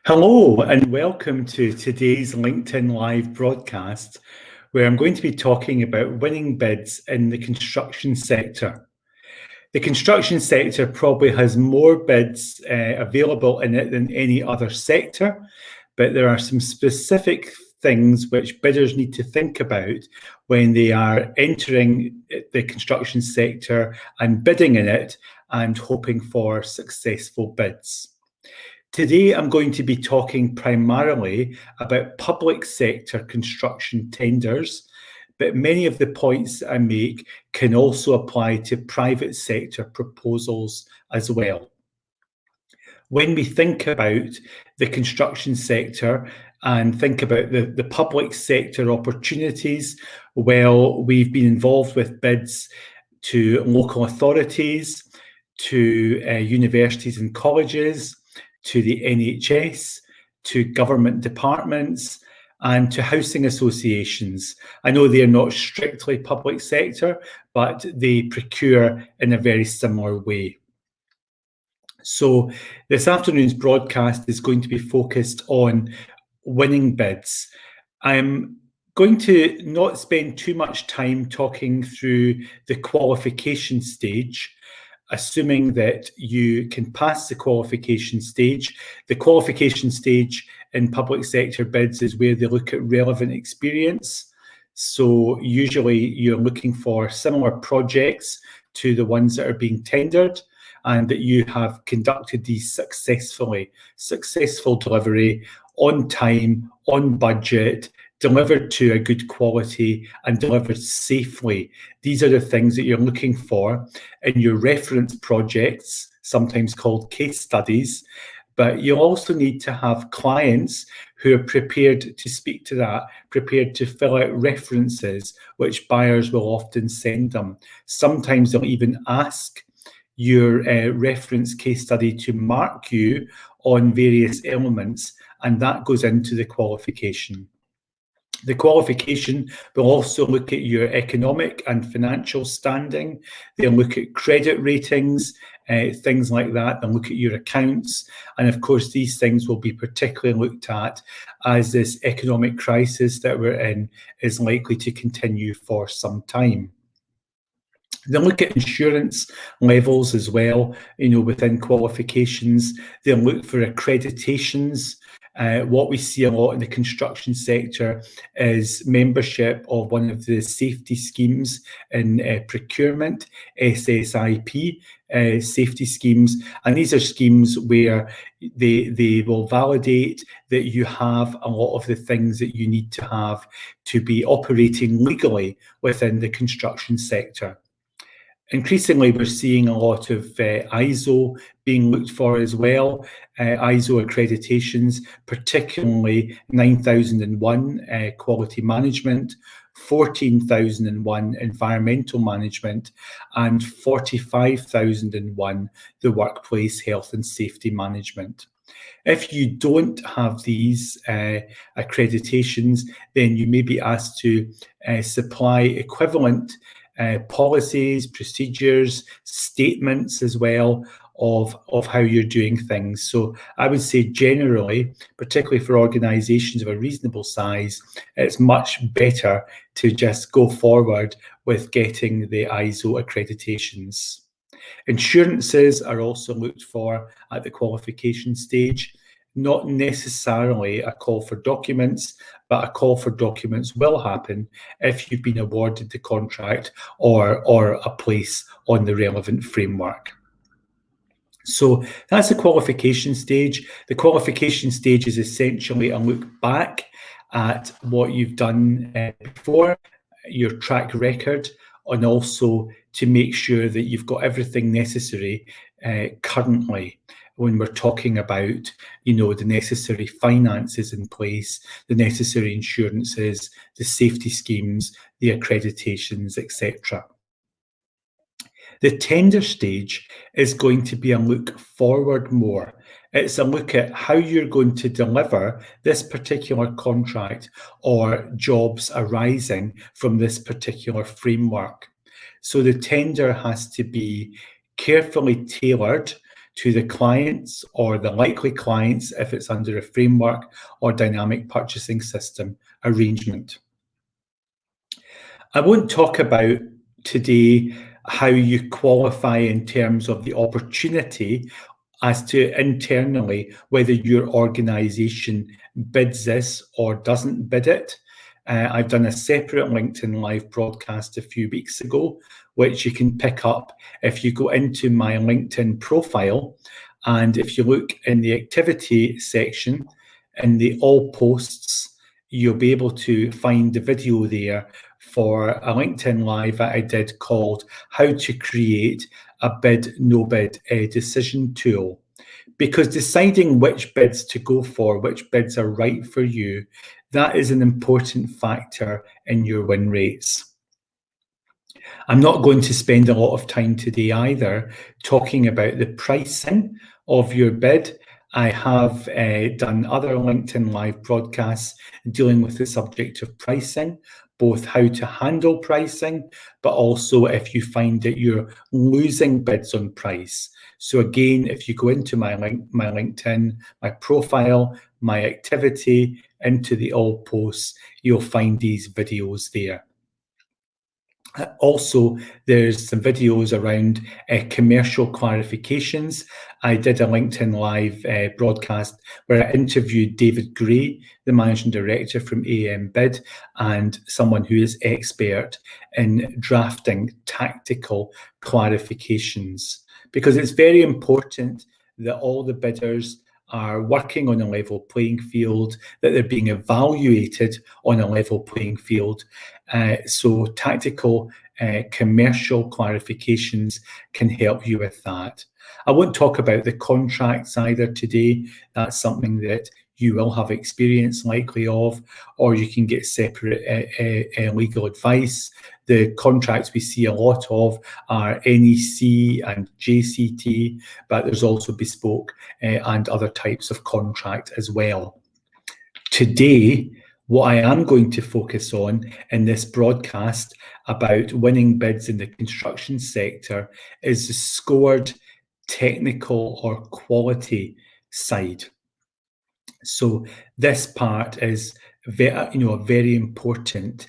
Hello and welcome to today's LinkedIn Live broadcast, where I'm going to be talking about winning bids in the construction sector. The construction sector probably has more bids available in it than any other sector, but there are some specific things which bidders need to think about when they are entering the construction sector and bidding in it and hoping for successful bids. Today, I'm going to be talking primarily about public sector construction tenders, but many of the points that I make can also apply to private sector proposals as well. When we think about the construction sector and think about the public sector opportunities, well, we've been involved with bids to local authorities, to universities and colleges, to the NHS, to government departments, and to housing associations. I know they're not strictly public sector, but they procure in a very similar way. So this afternoon's broadcast is going to be focused on winning bids. I'm going to not spend too much time talking through the qualification stage, assuming that you can pass the qualification stage. The qualification stage in public sector bids is where they look at relevant experience. So usually you're looking for similar projects to the ones that are being tendered, and that you have conducted these successfully, successful delivery on time, on budget, delivered to a good quality and delivered safely. These are the things that you're looking for in your reference projects, sometimes called case studies, but you'll also need to have clients who are prepared to speak to that, prepared to fill out references, which buyers will often send them. Sometimes they'll even ask your reference case study to mark you on various elements, and that goes into the qualification. The qualification will also look at your economic and financial standing. They'll look at credit ratings, things like that. They'll look at your accounts. And of course, these things will be particularly looked at as this economic crisis that we're in is likely to continue for some time. They'll look at insurance levels as well, within qualifications. They'll look for accreditations. What we see a lot in the construction sector is membership of one of the safety schemes in procurement, SSIP, safety schemes. And these are schemes where they will validate that you have a lot of the things that you need to have to be operating legally within the construction sector. Increasingly, we're seeing a lot of ISO being looked for as well, ISO accreditations, particularly 9001 quality management, 14001 environmental management, and 45001 the workplace health and safety management. If you don't have these accreditations, then you may be asked to supply equivalent policies, procedures, statements as well of how you're doing things. So I would say generally, particularly for organisations of a reasonable size, it's much better to just go forward with getting the ISO accreditations. Insurances are also looked for at the qualification stage. Not necessarily a call for documents, but a call for documents will happen if you've been awarded the contract or a place on the relevant framework. So that's the qualification stage. The qualification stage is essentially a look back at what you've done before, your track record, and also to make sure that you've got everything necessary currently when we're talking about, the necessary finances in place, the necessary insurances, the safety schemes, the accreditations, etc. The tender stage is going to be a look forward more. It's a look at how you're going to deliver this particular contract or jobs arising from this particular framework. So the tender has to be carefully tailored to the clients or the likely clients if it's under a framework or dynamic purchasing system arrangement. I won't talk about today how you qualify in terms of the opportunity as to internally whether your organisation bids this or doesn't bid it. I've done a separate LinkedIn Live broadcast a few weeks ago, which you can pick up if you go into my LinkedIn profile. And if you look in the activity section, in the all posts, you'll be able to find the video there for a LinkedIn Live that I did called How to Create a Bid No Bid Decision Tool. Because deciding which bids to go for, which bids are right for you, that is an important factor in your win rates. I'm not going to spend a lot of time today either talking about the pricing of your bid. I have done other LinkedIn Live broadcasts dealing with the subject of pricing, both how to handle pricing, but also if you find that you're losing bids on price. So again, if you go into my LinkedIn, my profile, my activity, into the all posts, you'll find these videos there. Also, there's some videos around commercial clarifications. I did a LinkedIn Live broadcast where I interviewed David Gray, the Managing Director from AMBid, and someone who is expert in drafting tactical clarifications. Because it's very important that all the bidders are working on a level playing field, that they're being evaluated on a level playing field. So tactical commercial clarifications can help you with that. I won't talk about the contracts either today. That's something that you will have experience likely of, or you can get separate legal advice. The contracts we see a lot of are NEC and JCT, but there's also bespoke and other types of contract as well. Today, what I am going to focus on in this broadcast about winning bids in the construction sector is the scored technical or quality side. So this part is a very important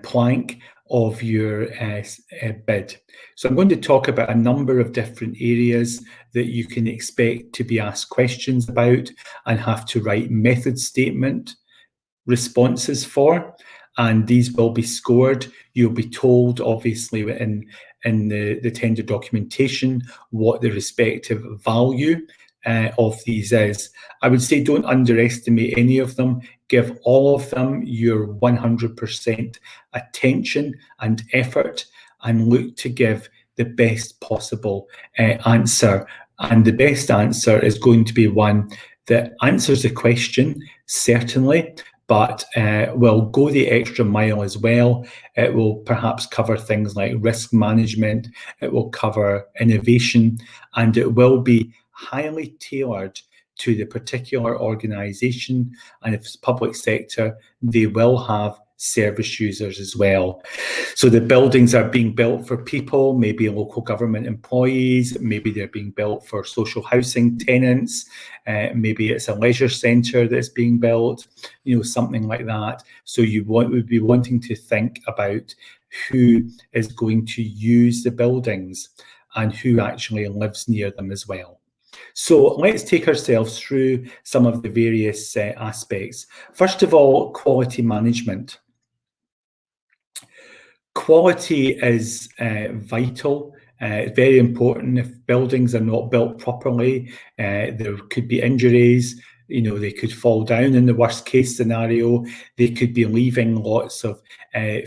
plank of your bid. So I'm going to talk about a number of different areas that you can expect to be asked questions about and have to write method statement responses for, and these will be scored. You'll be told, obviously, in the tender documentation what the respective value of these is. I would say don't underestimate any of them. Give all of them your 100% attention and effort, and look to give the best possible answer. And the best answer is going to be one that answers the question, certainly, but will go the extra mile as well. It will perhaps cover things like risk management, it will cover innovation, and it will be highly tailored to the particular organisation. And if it's public sector, they will have service users as well. So the buildings are being built for people, maybe local government employees, maybe they're being built for social housing tenants, maybe it's a leisure centre that's being built, something like that. So you would be wanting to think about who is going to use the buildings and who actually lives near them as well. So let's take ourselves through some of the various aspects. First of all, quality management. Quality is vital. Very important. If buildings are not built properly, there could be injuries. They could fall down in the worst case scenario. They could be leaving lots of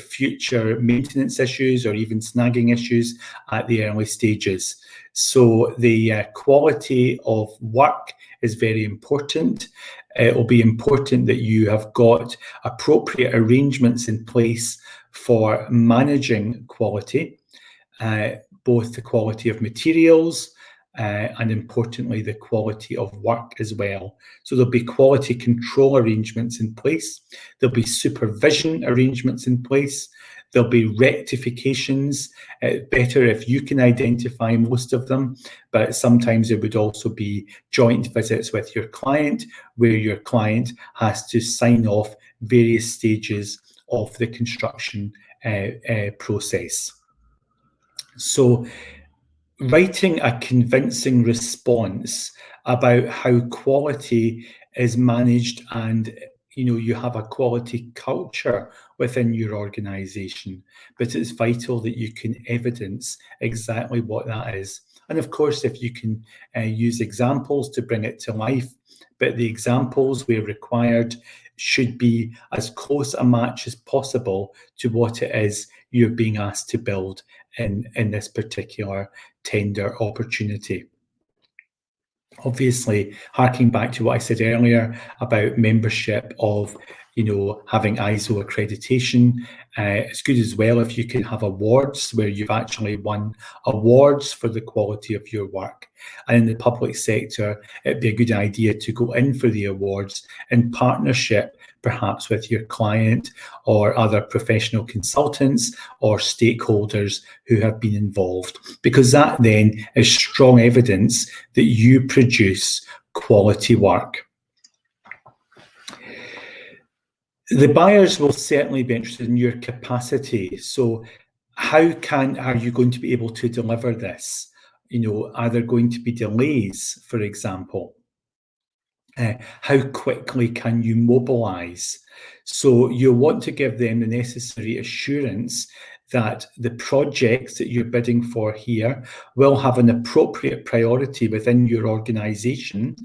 future maintenance issues or even snagging issues at the early stages. So the quality of work is very important. It will be important that you have got appropriate arrangements in place for managing quality, both the quality of materials and importantly the quality of work as well. So there'll be quality control arrangements in place, there'll be supervision arrangements in place, There'll be rectifications. Better if you can identify most of them, but sometimes it would also be joint visits with your client, where your client has to sign off various stages of the construction process. So writing a convincing response about how quality is managed, and you have a quality culture within your organization, but it's vital that you can evidence exactly what that is. And of course, if you can use examples to bring it to life, but the examples where required should be as close a match as possible to what it is you're being asked to build in this particular tender opportunity. Obviously, harking back to what I said earlier about membership of, having ISO accreditation, it's good as well if you can have awards where you've actually won awards for the quality of your work. And in the public sector, it'd be a good idea to go in for the awards in partnership, perhaps with your client or other professional consultants or stakeholders who have been involved, because that then is strong evidence that you produce quality work. The buyers will certainly be interested in your capacity. So how are you going to be able to deliver this? Are there going to be delays, for example? How quickly can you mobilize? So you'll want to give them the necessary assurance that the projects that you're bidding for here will have an appropriate priority within your organization,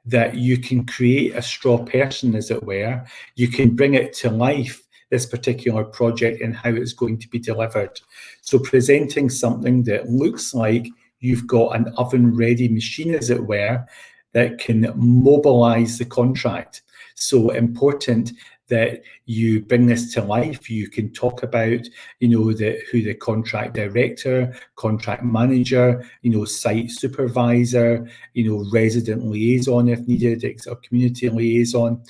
that you can create a straw person, as it were. You can bring it to life, this particular project, and how it's going to be delivered. So presenting something that looks like you've got an oven-ready machine, as it were, that can mobilize the contract. So important that you bring this to life. You can talk about, who the contract director, contract manager, site supervisor, resident liaison if needed, or community liaison,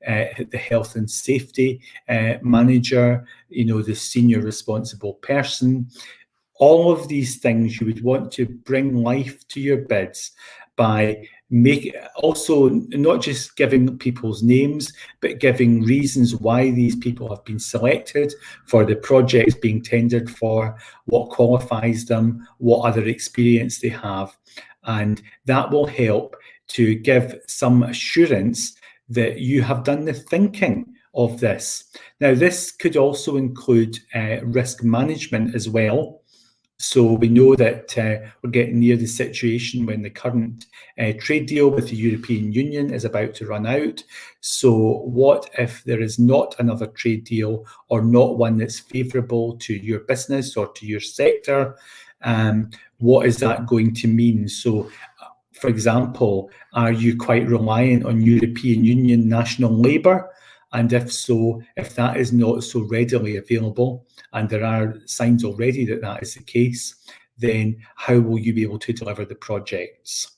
the health and safety manager, the senior responsible person. All of these things you would want to bring life to your bids by also not just giving people's names, but giving reasons why these people have been selected for the projects being tendered for, what qualifies them, what other experience they have. And that will help to give some assurance that you have done the thinking of this. Now, this could also include risk management as well. So we know that we're getting near the situation when the current trade deal with the European Union is about to run out. So what if there is not another trade deal, or not one that's favourable to your business or to your sector? What is that going to mean? So, for example, are you quite reliant on European Union national labour? And if so, if that is not so readily available, and there are signs already that that is the case, then how will you be able to deliver the projects?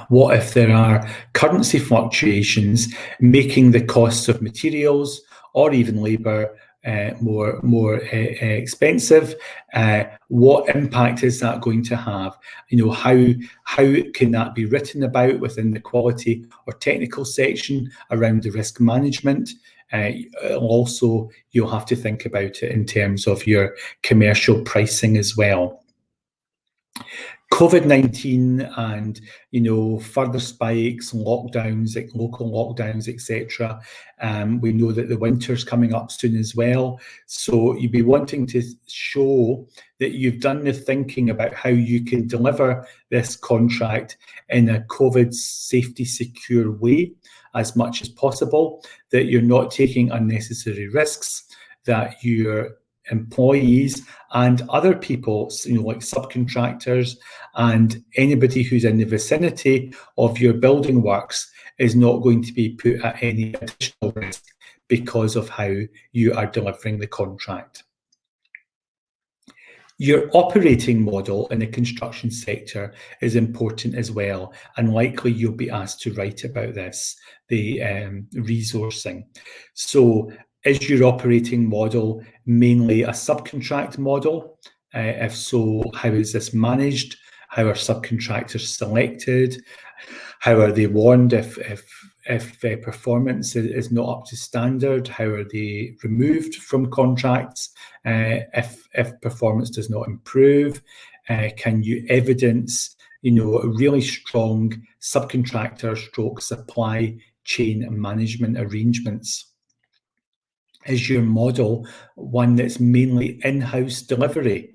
What if there are currency fluctuations making the costs of materials or even labour more expensive? What impact is that going to have? How can that be written about within the quality or technical section around the risk management? Also, you'll have to think about it in terms of your commercial pricing as well. COVID-19 and further spikes, lockdowns, like local lockdowns, etc. We know that the winter's coming up soon as well. So you'd be wanting to show that you've done the thinking about how you can deliver this contract in a COVID safety secure way as much as possible, that you're not taking unnecessary risks, that your employees and other people, like subcontractors and anybody who's in the vicinity of your building works, is not going to be put at any additional risk because of how you are delivering the contract. Your operating model in the construction sector is important as well, and likely you'll be asked to write about this, the resourcing. So Is your operating model mainly a subcontract model? If so, how is this managed? How are subcontractors selected? How are they warned if performance is not up to standard? How are they removed from contracts if performance does not improve? Can you evidence, a really strong subcontractor stroke supply chain management arrangements? Is your model one that's mainly in-house delivery?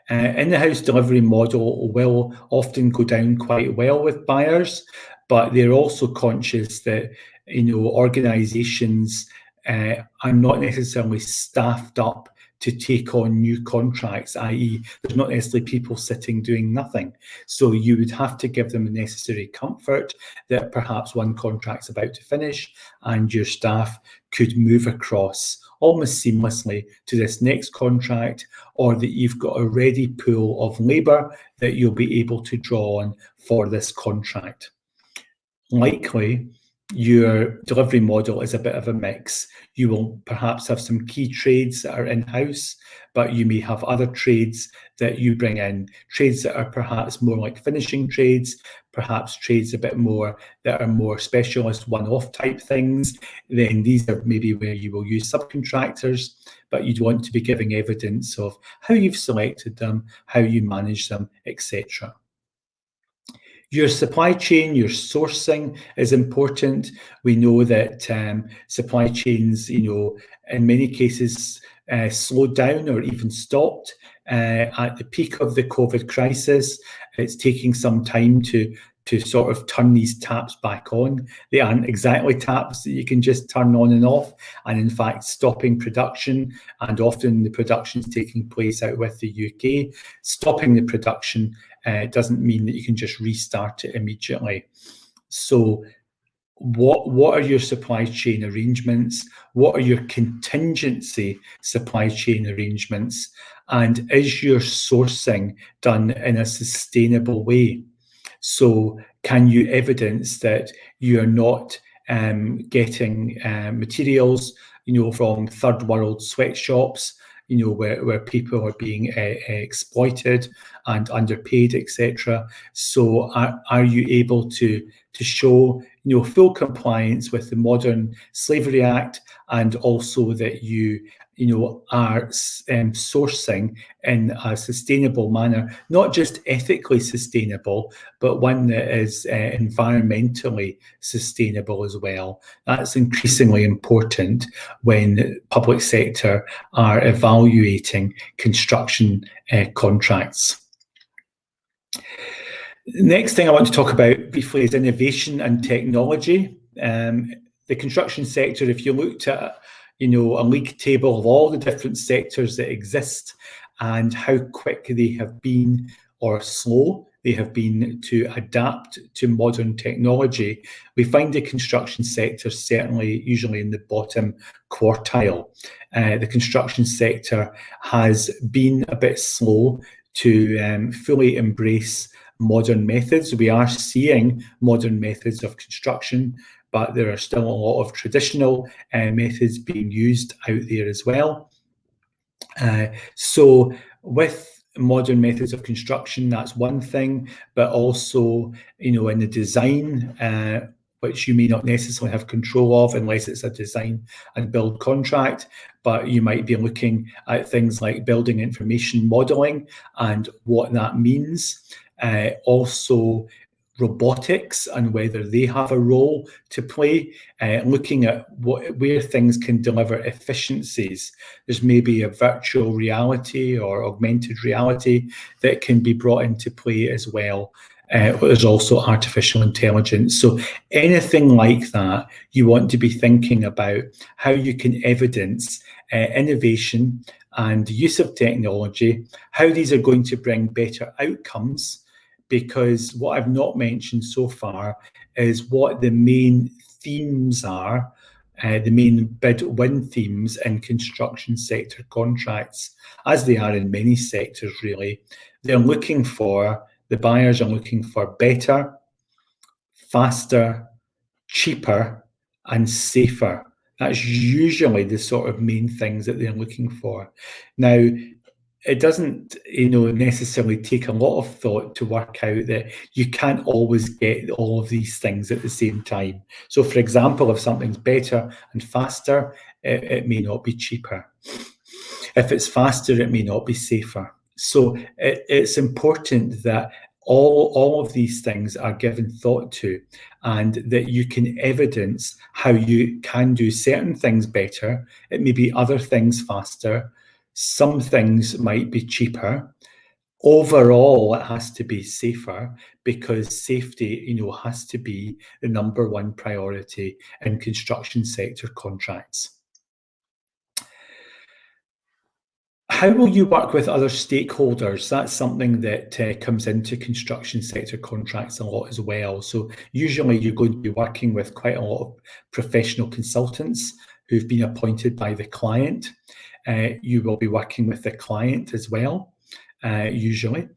In-house delivery model will often go down quite well with buyers, but they're also conscious that organisations are not necessarily staffed up to take on new contracts, i.e. there's not necessarily people sitting doing nothing. So you would have to give them the necessary comfort that perhaps one contract's about to finish and your staff could move across almost seamlessly to this next contract, or that you've got a ready pool of labour that you'll be able to draw on for this contract. Likely, your delivery model is a bit of a mix. You will perhaps have some key trades that are in-house, but you may have other trades that you bring in, trades that are perhaps more like finishing trades, perhaps trades a bit more that are more specialist one-off type things. Then these are maybe where you will use subcontractors, but you'd want to be giving evidence of how you've selected them, how you manage them, etc. Your supply chain, your sourcing is important. We know that supply chains, in many cases, slowed down or even stopped at the peak of the COVID crisis. It's taking some time to sort of turn these taps back on. They aren't exactly taps that you can just turn on and off, and in fact stopping production, and often the production is taking place out with the UK. Stopping the production doesn't mean that you can just restart it immediately. So what are your supply chain arrangements? What are your contingency supply chain arrangements? And is your sourcing done in a sustainable way? So can you evidence that you're not getting materials, from third world sweatshops, where people are being exploited and underpaid, etc. So are you able to show full compliance with the Modern Slavery Act, and also that you are sourcing in a sustainable manner, not just ethically sustainable, but one that is environmentally sustainable as well. That's increasingly important when public sector are evaluating construction contracts. Next thing I want to talk about briefly is innovation and technology. The construction sector, if you looked at a league table of all the different sectors that exist and how quick they have been or slow they have been to adapt to modern technology, we find the construction sector certainly usually in the bottom quartile. The construction sector has been a bit slow to fully embrace modern methods. We are seeing modern methods of construction, but there are still a lot of traditional methods being used out there as well. So with modern methods of construction, that's one thing, but also, in the design, which you may not necessarily have control of unless it's a design and build contract, but you might be looking at things like building information modeling and what that means. Also robotics and whether they have a role to play, looking at where things can deliver efficiencies. There's maybe a virtual reality or augmented reality that can be brought into play as well. There's also artificial intelligence. So anything like that, you want to be thinking about how you can evidence innovation and use of technology, how these are going to bring better outcomes, because what I've not mentioned so far is what the main themes are, the main bid-win themes in construction sector contracts, as they are in many sectors really. The buyers are looking for better, faster, cheaper, and safer That's usually the sort of main things that they're looking for. Now, it doesn't, necessarily take a lot of thought to work out that you can't always get all of these things at the same time. So, for example, if something's better and faster, it may not be cheaper. If it's faster, it may not be safer. So it's important that all of these things are given thought to, and that you can evidence how you can do certain things better. It may be other things faster. Some things might be cheaper. Overall, it has to be safer, because safety, has to be the number one priority in construction sector contracts. How will you work with other stakeholders? That's something that comes into construction sector contracts a lot as well. So usually you're going to be working with quite a lot of professional consultants who've been appointed by the client. You will be working with the client as well, usually.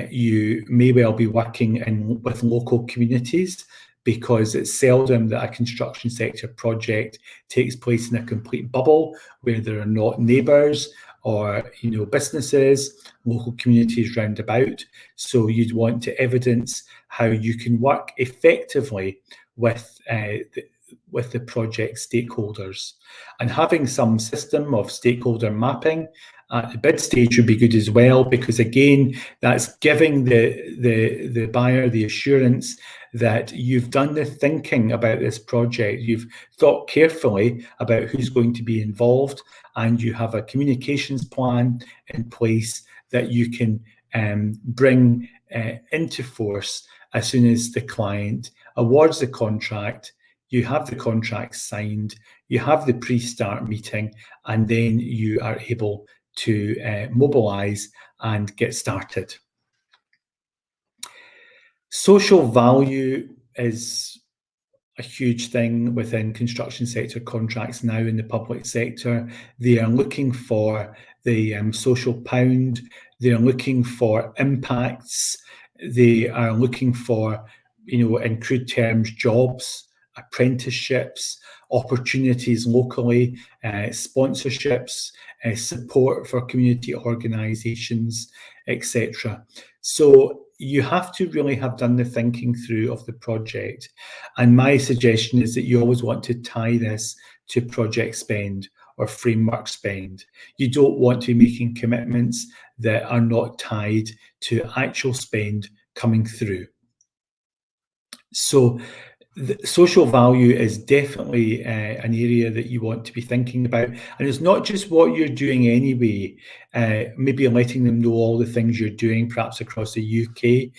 You may well be working with local communities, because it's seldom that a construction sector project takes place in a complete bubble where there are not neighbours or businesses, local communities round about. So you'd want to evidence how you can work effectively with the project stakeholders, and having some system of stakeholder mapping at the bid stage would be good as well, because again, that's giving the buyer the assurance that you've done the thinking about this project, you've thought carefully about who's going to be involved, and you have a communications plan in place that you can bring into force as soon as the client awards the contract. You have the contract signed, you have the pre-start meeting, and then you are able to mobilise and get started. Social value is a huge thing within construction sector contracts now in the public sector. They are looking for the social pound. They are looking for impacts. They are looking for, in crude terms, jobs, apprenticeships, opportunities locally, sponsorships, support for community organisations, etc. So you have to really have done the thinking through of the project. And my suggestion is that you always want to tie this to project spend or framework spend. You don't want to be making commitments that are not tied to actual spend coming through. So the social value is definitely an area that you want to be thinking about. And it's not just what you're doing anyway, maybe letting them know all the things you're doing, perhaps across the UK.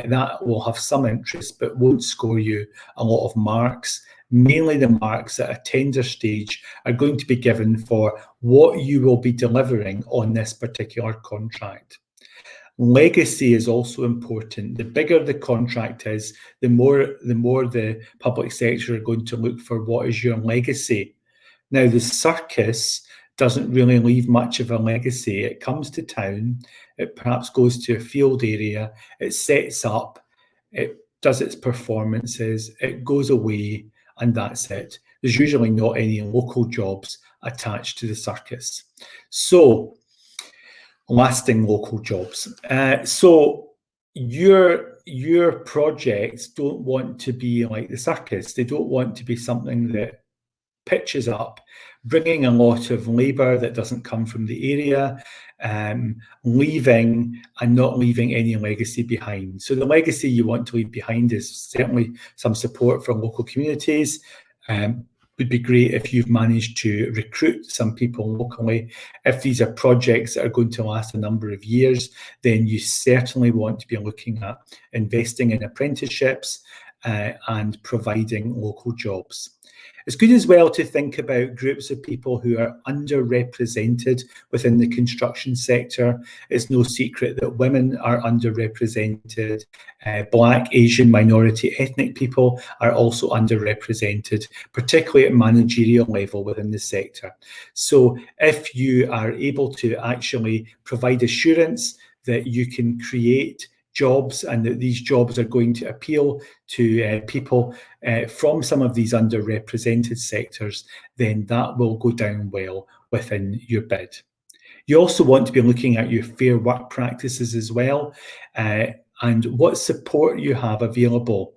That will have some interest, but won't score you a lot of marks. Mainly the marks at a tender stage are going to be given for what you will be delivering on this particular contract. Legacy is also important. The bigger the contract is, the more the public sector are going to look for what is your legacy. Now, the circus doesn't really leave much of a legacy. It comes to town, it perhaps goes to a field area, it sets up, it does its performances, it goes away, and that's it. There's usually not any local jobs attached to the circus. So, lasting local jobs. So your projects don't want to be like the circus. They don't want to be something that pitches up, bringing a lot of labour that doesn't come from the area, leaving and not leaving any legacy behind. So the legacy you want to leave behind is certainly some support for local communities. Would be great if you've managed to recruit some people locally. If these are projects that are going to last a number of years, then you certainly want to be looking at investing in apprenticeships and providing local jobs. It's good as well to think about groups of people who are underrepresented within the construction sector. It's no secret that women are underrepresented. Black, Asian, minority, ethnic people are also underrepresented, particularly at managerial level within the sector. So if you are able to actually provide assurance that you can create jobs, and that these jobs are going to appeal to people from some of these underrepresented sectors, then that will go down well within your bid. You also want to be looking at your fair work practices as well, and what support you have available.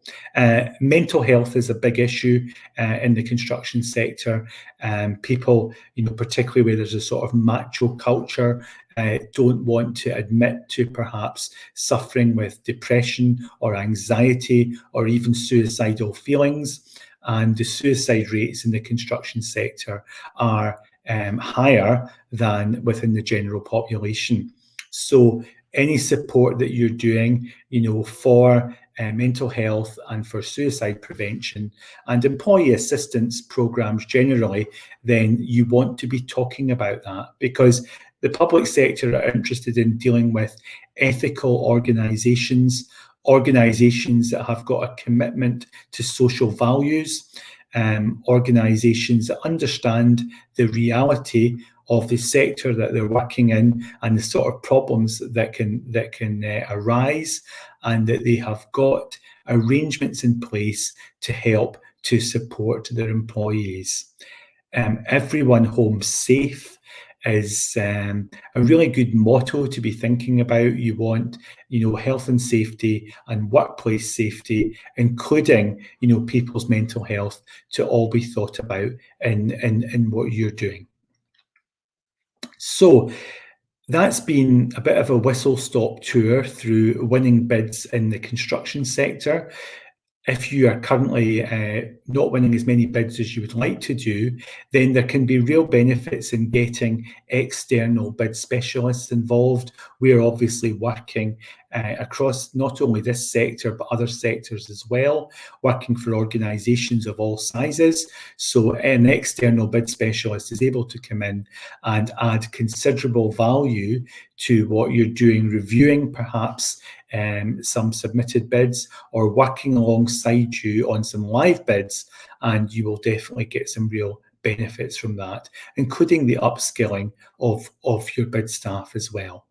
Mental health is a big issue in the construction sector. People, particularly where there's a sort of macho culture, don't want to admit to perhaps suffering with depression or anxiety or even suicidal feelings. And the suicide rates in the construction sector are higher than within the general population. So any support that you're doing, for mental health and for suicide prevention and employee assistance programs generally, then you want to be talking about that, because the public sector are interested in dealing with ethical organisations that have got a commitment to social values, organisations that understand the reality of the sector that they're working in and the sort of problems that can arise, and that they have got arrangements in place to help to support their employees. Everyone home safe is a really good motto to be thinking about. You want, health and safety and workplace safety, including, people's mental health, to all be thought about in what you're doing. So that's been a bit of a whistle-stop tour through winning bids in the construction sector. If you are currently not winning as many bids as you would like to do, then there can be real benefits in getting external bid specialists involved. We're obviously working across not only this sector, but other sectors as well, working for organisations of all sizes. So an external bid specialist is able to come in and add considerable value to what you're doing, reviewing perhaps some submitted bids or working alongside you on some live bids, and you will definitely get some real benefits from that, including the upskilling of your bid staff as well.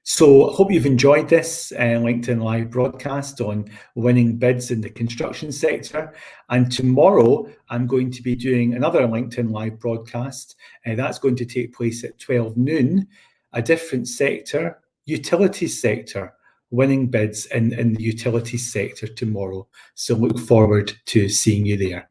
So I hope you've enjoyed this LinkedIn Live broadcast on winning bids in the construction sector. And tomorrow I'm going to be doing another LinkedIn Live broadcast. That's going to take place at 12 noon, a different sector, utilities sector, winning bids in the utilities sector tomorrow. So look forward to seeing you there.